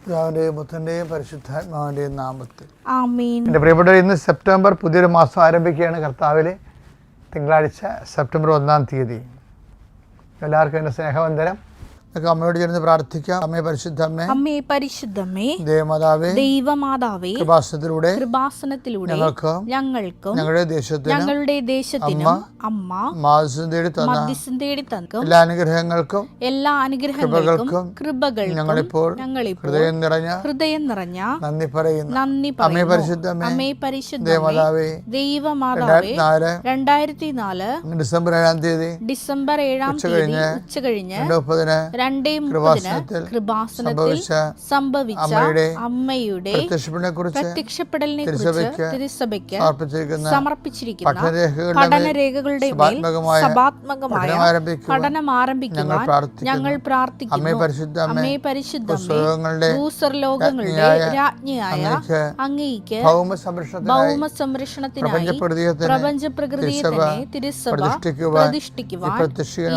പിതാവിന്റെയും പുത്രന്റെയും പരിശുദ്ധാത്മാവിന്റെയും നാമത്തിൽ ആമേൻ. എൻ്റെ പ്രിയപ്പെട്ടവർ, ഇന്ന് സെപ്റ്റംബർ പുതിയൊരു മാസം ആരംഭിക്കുകയാണ്. കർത്താവിലെ തിങ്കളാഴ്ച സെപ്റ്റംബർ 1-ാം തീയതി. എല്ലാവർക്കും എൻ്റെ സ്നേഹവന്ദനം. നമുക്ക് അമ്മയോട് ചേർന്ന് പ്രാർത്ഥിക്കാം. അമ്മേ പരിശുദ്ധമ്മേ, അമ്മേ പരിശുദ്ധമേ, ദൈവമാതാവേ, ദൈവമാതാവേ, കൃപാസനത്തിലൂടെ ഞങ്ങൾക്കും ഞങ്ങളുടെ ദേശത്തിനും അമ്മ മധ്യസ്ഥം തേടി തന്ന എല്ലാ അനുഗ്രഹങ്ങൾക്കും കൃപകൾക്കും ഞങ്ങളിപ്പോൾ ഹൃദയം നിറഞ്ഞ നന്ദി പറയുന്നു. അമ്മേ പരിശുദ്ധമേ, ദൈവമാതാവേ, 2004 ഡിസംബർ 7-ാം തീയതി ഉച്ചകഴിഞ്ഞ് 2:30 കൃപാസനത്തിൽ സംഭവിച്ച അമ്മയുടെ പ്രത്യക്ഷപ്പെടലിനെ കുറിച്ച് തിരുസഭയ്ക്ക് സമർപ്പിച്ചിരിക്കുന്ന പഠനരേഖകളുടെ മേൽ സഭാത്മകമായ പഠനം ആരംഭിക്കുവാൻ ഞങ്ങൾ പ്രാർത്ഥിക്കുന്നു. അമ്മേ പരിശുദ്ധമേ, ഭൂസ്വർലോകങ്ങളുടെ രാജ്ഞിയായ അങ്ങയ്ക്ക് ഭൗമ സംരക്ഷണത്തിനായി പ്രപഞ്ചപ്രകൃതിയെ തന്നെ തിരുസഭ പ്രതിഷ്ഠിക്കുവാൻ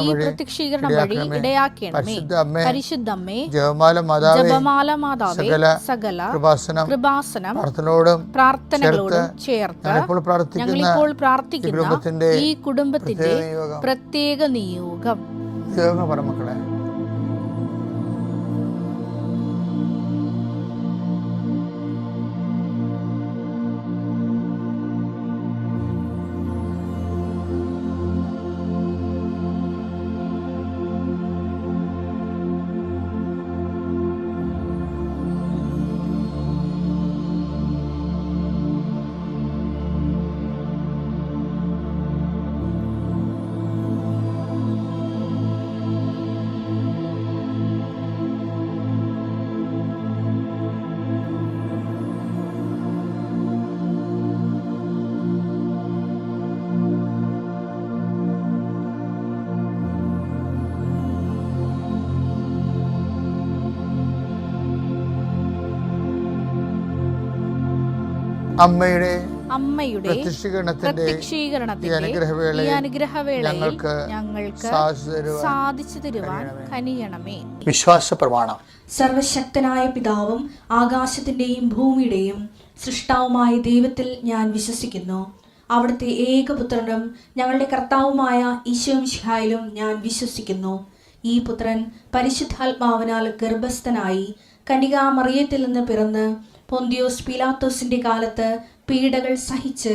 ഈ പ്രത്യക്ഷീകരണം വഴി ഇടയാക്കണമേ. പരിശുദ്ധമ്മേ, ജപമാല മാതാവേ, സകല കൃപാസനം പ്രാർത്ഥനകളോടും ചേർത്ത് ഞങ്ങളിപ്പോൾ പ്രാർത്ഥിക്കുന്ന ഈ കുടുംബത്തിന്റെ പ്രത്യേക നിയോഗം. മക്കളെ, അമ്മയുടെ പ്രത്യക്ഷീകരണത്തിന്റെ ഈ അനുഗ്രഹവേളയിൽ ഞങ്ങൾക്ക് സാധിച്ചു തരുവാൻ കനിയണമേ. വിശ്വാസ പ്രമാണം. സർവശക്തനായ പിതാവും ആകാശത്തിന്റെയും ഭൂമിയുടെയും സൃഷ്ടാവുമായ ദൈവത്തിൽ ഞാൻ വിശ്വസിക്കുന്നു. അവിടുത്തെ ഏകപുത്രനും ഞങ്ങളുടെ കർത്താവുമായ ഈശോമിശിഹായിലും ഞാൻ വിശ്വസിക്കുന്നു. ഈ പുത്രൻ പരിശുദ്ധാത്മാവിനാൽ ഗർഭസ്ഥനായി കന്യകാമറിയത്തിൽ നിന്ന് പിറന്ന് പൊന്തിയോസ് പീലാത്തോസിന്റെ കാലത്ത് പീഡകൾ സഹിച്ച്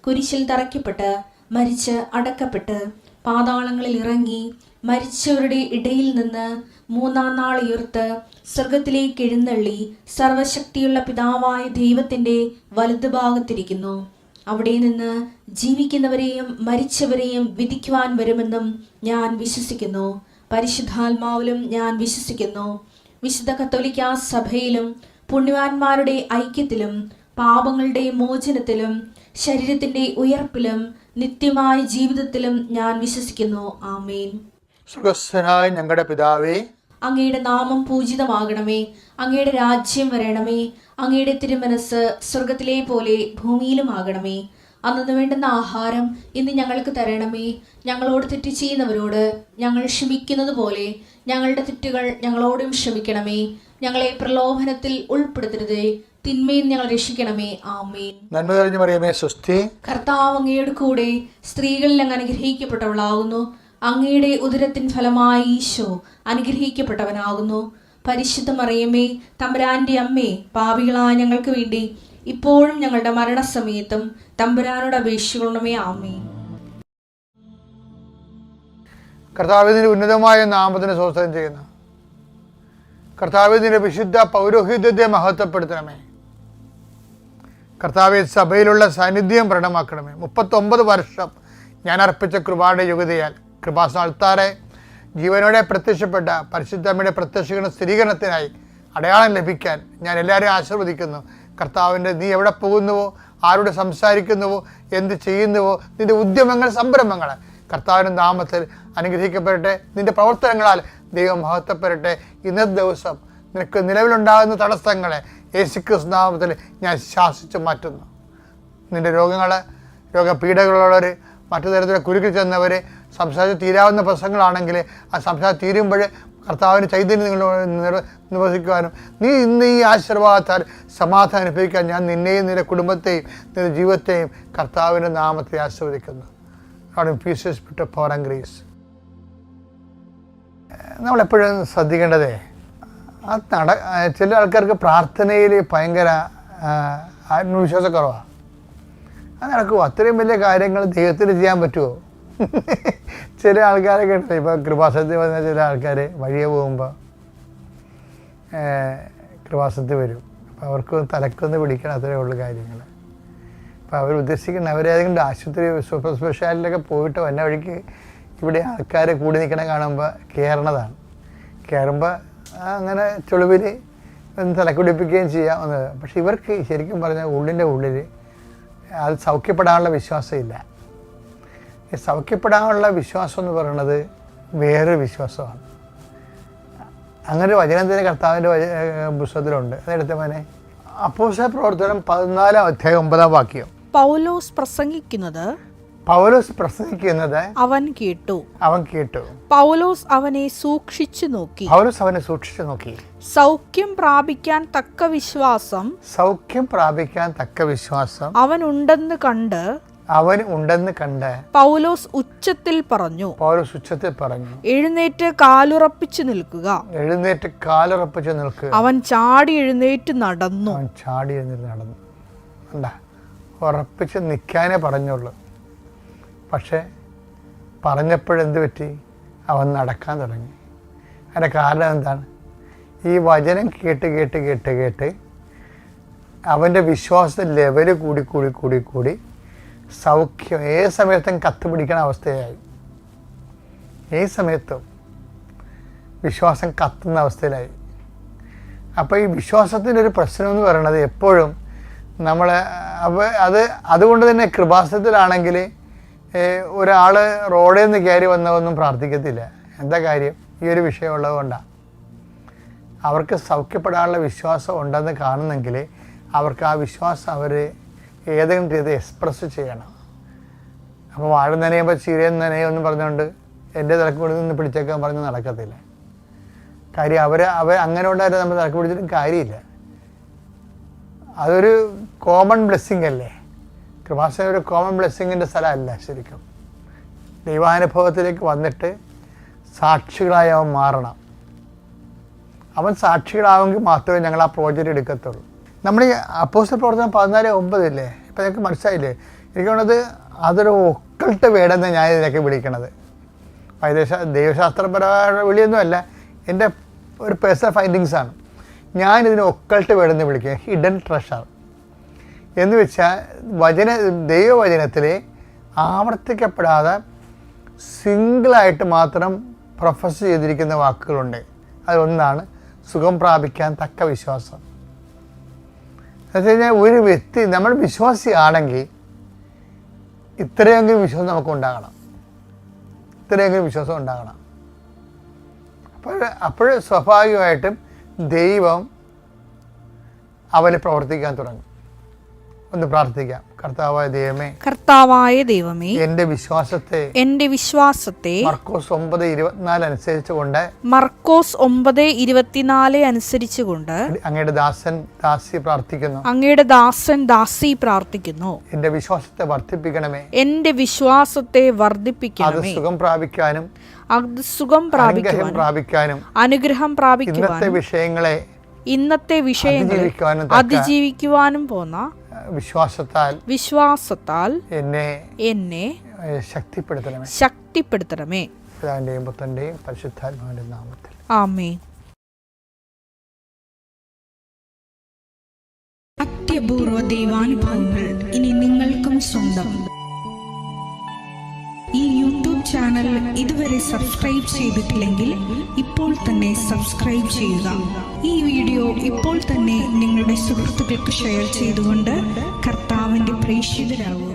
കുരിശിൽ തറയ്ക്കപ്പെട്ട് മരിച്ച് അടക്കപ്പെട്ട് പാതാളങ്ങളിൽ ഇറങ്ങി മരിച്ചവരുടെ ഇടയിൽ നിന്ന് 3-ാം നാൾ ഉയർത്ത് സ്വർഗത്തിലേക്ക് എഴുന്നള്ളി സർവശക്തിയുള്ള പിതാവായ ദൈവത്തിന്റെ വലതുഭാഗത്തിരിക്കുന്നു. അവിടെ നിന്ന് ജീവിക്കുന്നവരെയും മരിച്ചവരെയും വിധിക്കുവാൻ വരുമെന്നും ഞാൻ വിശ്വസിക്കുന്നു. പരിശുദ്ധാത്മാവിലും ഞാൻ വിശ്വസിക്കുന്നു. വിശുദ്ധ കത്തോലിക്കാ സഭയിലും പുണ്യവാന്മാരുടെ ഐക്യത്തിലും പാപങ്ങളുടെ മോചനത്തിലും ശരീരത്തിന്റെ ഉയർപ്പിലും നിത്യമായ ജീവിതത്തിലും ഞാൻ വിശ്വസിക്കുന്നു. ആമേൻ. സ്വർഗ്ഗസ്ഥനായ ഞങ്ങളുടെ പിതാവേ, അങ്ങയുടെ നാമം പൂജിതമാകണമേ. അങ്ങയുടെ രാജ്യം വരണമേ. അങ്ങയുടെ തിരുമനസ് സ്വർഗത്തിലെ പോലെ ഭൂമിയിലും ആകണമേ. അന്നു വേണ്ടുന്ന ആഹാരം ഇന്ന് ഞങ്ങൾക്ക് തരണമേ. ഞങ്ങളോട് തെറ്റ് ചെയ്യുന്നവരോട് ഞങ്ങൾ ക്ഷമിക്കുന്നത് പോലെ ഞങ്ങളുടെ തെറ്റുകൾ ഞങ്ങളോടും ക്ഷമിക്കണമേ. ഞങ്ങളെ പ്രലോഭനത്തിൽ ഉൾപ്പെടുത്തരുതേ, തിന്മയിൽ ഞങ്ങൾ രക്ഷിക്കണമേ. ആമേൻ. നന്മ നിറഞ്ഞ മറിയമേ, സ്വസ്തി. കർത്താവ് അങ്ങയുടെ കൂടെ സ്ത്രീകളിൽ അങ്ങ് അനുഗ്രഹിക്കപ്പെട്ടവളാകുന്നു. അങ്ങയുടെ ഉദരത്തിൻ ഫലമായി ഈശോ അനുഗ്രഹിക്കപ്പെട്ടവനാകുന്നു. പരിശുദ്ധ മറിയമേ, തമ്പുരാന്റെ അമ്മേ, പാപികളായ ഞങ്ങൾക്ക് വേണ്ടി ഇപ്പോഴും ഞങ്ങളുടെ മരണസമയത്തും തമ്പുരാനോട് അപേക്ഷിക്കണമേ. ആമേൻ. കർത്താവിന്റെ ഉന്നതമായ നാമത്തിന് സ്തോത്രം ചെയ്യുന്നു. കർത്താവിന്റെ വിശുദ്ധ പൗരോഹിത്യത്തെ മഹത്വപ്പെടുത്തണമേ. കർത്താവെ, സഭയിലുള്ള സാന്നിധ്യം പ്രകടമാക്കണമേ. 39 വർഷം ഞാൻ അർപ്പിച്ച കൃപയുടെ യുഗതയാൽ കൃപാസന അൾത്താരെ ജീവനോടെ പ്രത്യക്ഷപ്പെട്ട പരിശുദ്ധമ്മയുടെ പ്രത്യക്ഷീകരണ സ്ഥിരീകരണത്തിനായി അടയാളം ലഭിക്കാൻ ഞാൻ എല്ലാവരെയും ആശീർവദിക്കുന്നു. കർത്താവിൻ്റെ നീ എവിടെ പോകുന്നുവോ, ആരോട് സംസാരിക്കുന്നുവോ, എന്ത് ചെയ്യുന്നുവോ, നിന്റെ ഉദ്യമങ്ങൾ, സംരംഭങ്ങൾ കർത്താവിൻ്റെ നാമത്തിൽ അനുഗ്രഹിക്കപ്പെടട്ടെ. നിന്റെ പ്രവർത്തനങ്ങളാൽ ദൈവം മഹത്വപ്പെടട്ടെ. ഇന്നത്തെ ദിവസം നിനക്ക് നിലവിലുണ്ടാകുന്ന തടസ്സങ്ങളെ യേശുക്രിസ്തു നാമത്തിൽ ഞാൻ ശാസിച്ചു മാറ്റുന്നു. നിന്റെ രോഗപീഠകളുള്ളവർ, മറ്റു തരത്തിലുള്ള കുരുക്കിൽ ചെന്നവർ, സംസാരിച്ച് തീരാവുന്ന പ്രശ്നങ്ങളാണെങ്കിൽ ആ സംസാരം തീരുമ്പോൾ കർത്താവിൻ്റെ ചൈതന്യം നിങ്ങളോട് നിവസിക്കുവാനും നീ ഇന്ന് ഈ ആശീർവാദത്താൽ സമാധാനം അനുഭവിക്കാൻ ഞാൻ നിന്നെയും നിന്റെ കുടുംബത്തെയും നിന്റെ ജീവിതത്തെയും കർത്താവിൻ്റെ നാമത്തെ ആസ്വദിക്കുന്നു. പീസസ് വിട്ട് പവർ ആൻഡ് ഗ്രേസ്. നമ്മളെപ്പോഴും ശ്രദ്ധിക്കേണ്ടതേ ചില ആൾക്കാർക്ക് പ്രാർത്ഥനയിൽ ഭയങ്കര ആത്മവിശ്വാസക്കുറവാണ്. അത് നടക്കുമോ? അത്രയും വലിയ കാര്യങ്ങൾ ദൈവത്തിന് ചെയ്യാൻ പറ്റുമോ? ചില ആൾക്കാരൊക്കെ ഉണ്ട്. ഇപ്പോൾ കൃപാസനത്തിൽ വന്ന ചില ആൾക്കാർ വഴിയെ പോകുമ്പോൾ കൃപാസനത്തിൽ വരും. അപ്പോൾ അവർക്ക് തലക്കൊന്ന് പിടിക്കണം, അത്രയേ ഉള്ളൂ കാര്യങ്ങൾ. അപ്പോൾ അവർ ഉദ്ദേശിക്കുന്നത് അവരേതെങ്കിലും ആശുപത്രി സൂപ്പർ സ്പെഷ്യാലിറ്റിയിലൊക്കെ പോയിട്ട് വന്ന വഴിക്ക് ഇവിടെ ആൾക്കാർ കൂടി നിൽക്കണ കാണുമ്പോൾ കയറണതാണ്. കയറുമ്പോൾ അങ്ങനെ ചുളിവിൽ ഒന്ന് തലക്കുടിപ്പിക്കുകയും ചെയ്യാം എന്നത്. പക്ഷെ ഇവർക്ക് ശരിക്കും പറഞ്ഞാൽ ഉള്ളിൻ്റെ ഉള്ളിൽ അത് സൗഖ്യപ്പെടാനുള്ള വിശ്വാസമില്ല. ഈ സൗഖ്യപ്പെടാനുള്ള വിശ്വാസം എന്ന് പറയുന്നത് വേറൊരു വിശ്വാസമാണ്. അങ്ങനെ വചനത്തിൻ്റെ കർത്താവിൻ്റെ പുസ്തകത്തിലുണ്ട്. അതെടുത്ത മോനെ അപ്പോസ്തല പ്രവർത്തനം 14-ാം അധ്യായം 9-ാം വാക്യം. പൗലോസ് പ്രസംഗിക്കുന്നത് അവൻ കേട്ടു. പൗലോസ് അവനെ സൂക്ഷിച്ചു നോക്കി. സൗഖ്യം പ്രാപിക്കാൻ തക്ക വിശ്വാസം അവൻ ഉണ്ടെന്ന് കണ്ട് പൗലോസ് ഉച്ചത്തിൽ പറഞ്ഞു, എഴുന്നേറ്റ് കാലുറപ്പിച്ചു നിൽക്കുക. അവൻ ചാടി എഴുന്നേറ്റ് നടന്നു. ഉറപ്പിച്ച് നിൽക്കാനേ പറഞ്ഞുള്ളൂ. പക്ഷേ പറഞ്ഞപ്പോഴെന്ത് പറ്റി? അവൻ നടക്കാൻ തുടങ്ങി. അതിൻ്റെ കാരണം എന്താണ്? ഈ വചനം കേട്ട് അവൻ്റെ വിശ്വാസ ലെവല് കൂടി സൗഖ്യം ഏത് സമയത്തും കത്തുപിടിക്കണ അവസ്ഥയായി. ഏത് സമയത്തും വിശ്വാസം കത്തുന്ന അവസ്ഥയിലായി. അപ്പോൾ ഈ വിശ്വാസത്തിൻ്റെ ഒരു പ്രശ്നം എന്ന് പറയുന്നത് എപ്പോഴും നമ്മൾ അതുകൊണ്ട് തന്നെ കൃപാസനത്തിലാണെങ്കിൽ ഒരാൾ റോഡിൽ നിന്ന് കയറി വന്നതൊന്നും പ്രാർത്ഥിക്കത്തില്ല. എന്താ കാര്യം? ഈ ഒരു വിഷയമുള്ളത് കൊണ്ടാണ്. അവർക്ക് സൗഖ്യപ്പെടാനുള്ള വിശ്വാസം ഉണ്ടെന്ന് കാണുന്നെങ്കിൽ അവർക്ക് ആ വിശ്വാസം അവർ ഏതെങ്കിലും രീതി എക്സ്പ്രസ് ചെയ്യണം. അപ്പോൾ വാഴ നനയുമ്പോൾ ചീരയും നനയൊന്നും പറഞ്ഞുകൊണ്ട് എൻ്റെ തലക്കൂടി നിന്ന് പിടിച്ചേക്കാൻ പറഞ്ഞ് നടക്കത്തില്ല. കാര്യം അവർ അങ്ങനെ ഉണ്ടായിട്ട് നമ്മൾ തലക്ക് പിടിച്ചിട്ടും കാര്യമില്ല. അതൊരു കോമൺ ബ്ലെസ്സിങ് അല്ലേ? കൃപാസനം ഒരു കോമൺ ബ്ലെസ്സിങ്ങിൻ്റെ സ്ഥലമല്ല. ശരിക്കും ദൈവാനുഭവത്തിലേക്ക് വന്നിട്ട് സാക്ഷികളായി അവൻ മാറണം. അവൻ സാക്ഷികളാവെങ്കിൽ മാത്രമേ ഞങ്ങൾ ആ പ്രോജക്റ്റ് എടുക്കത്തുള്ളൂ. നമ്മൾ ഈ അപ്പോസ്തല പ്രവർത്തനം 14:9 ഇപ്പം നിങ്ങൾക്ക് മനസ്സിലായില്ലേ? എനിക്ക് തോന്നുന്നത് അതൊരു ഒക്കൾട്ട് വേടെന്ന് ഞാൻ ഇതിനൊക്കെ വിളിക്കണത്. ദൈവശാസ്ത്രപരമായ വിളിയൊന്നുമല്ല, എൻ്റെ ഒരു പേഴ്സണൽ ഫൈൻഡിങ്സാണ്. ഞാനിതിനെ ഒക്കൾട്ട് വേടെന്ന് വിളിക്കുക, ഹിഡൻ ട്രഷർ എന്ന് വെച്ചാൽ ദൈവവചനത്തിൽ ആവർത്തിക്കപ്പെടാതെ സിംഗിളായിട്ട് മാത്രം പ്രൊഫസ് ചെയ്തിരിക്കുന്ന വാക്കുകളുണ്ട്. അതിലൊന്നാണ് സുഖം പ്രാപിക്കാൻ തക്ക വിശ്വാസം. എന്ന് വെച്ച് കഴിഞ്ഞാൽ ഒരു വ്യക്തി നമ്മൾ വിശ്വാസിയാണെങ്കിൽ ഇത്രയെങ്കിലും വിശ്വാസം നമുക്കുണ്ടാകണം. അപ്പോൾ സ്വാഭാവികമായിട്ടും ദൈവം അവന് പ്രവർത്തിക്കാൻ തുടങ്ങും. ഒന്ന് പ്രാർത്ഥിക്കാം. കർത്താവായ ദൈവമേ എൻ്റെ വിശ്വാസത്തെ മർക്കോസ് 9:24 അനുസരിച്ചുകൊണ്ട് അങ്ങയുടെ ദാസൻ ദാസി പ്രാർത്ഥിക്കുന്നു. എൻ്റെ വിശ്വാസത്തെ വർദ്ധിപ്പിക്കണമേ. അത് സുഖം പ്രാപിക്കാനും അനുഗ്രഹം പ്രാപിക്കുവാനും ഇന്നത്തെ വിഷയങ്ങളെ അതിജീവിക്കുവാനും പോന്ന വിശ്വാസത്താൽ എന്നെ ശക്തിപ്പെടുത്തണമേ. പിതാവിന്റെയും പുത്രന്റെയും പരിശുദ്ധാത്മാവിന്റെ നാമത്തിൽ ആമേൻ. അത്യപൂർവ ദൈവാനുഭവങ്ങൾ ഇനി നിങ്ങൾക്കും സ്വന്തം. ഈ യൂട്യൂബ് ചാനൽ ഇതുവരെ സബ്സ്ക്രൈബ് ചെയ്തിട്ടില്ലെങ്കിൽ ഇപ്പോൾ തന്നെ സബ്സ്ക്രൈബ് ചെയ്യുക. ഈ വീഡിയോ ഇപ്പോൾ തന്നെ നിങ്ങളുടെ സുഹൃത്തുക്കൾക്ക് ഷെയർ ചെയ്തുകൊണ്ട് കർത്താവിൻ്റെ പ്രേക്ഷിതരാകുക.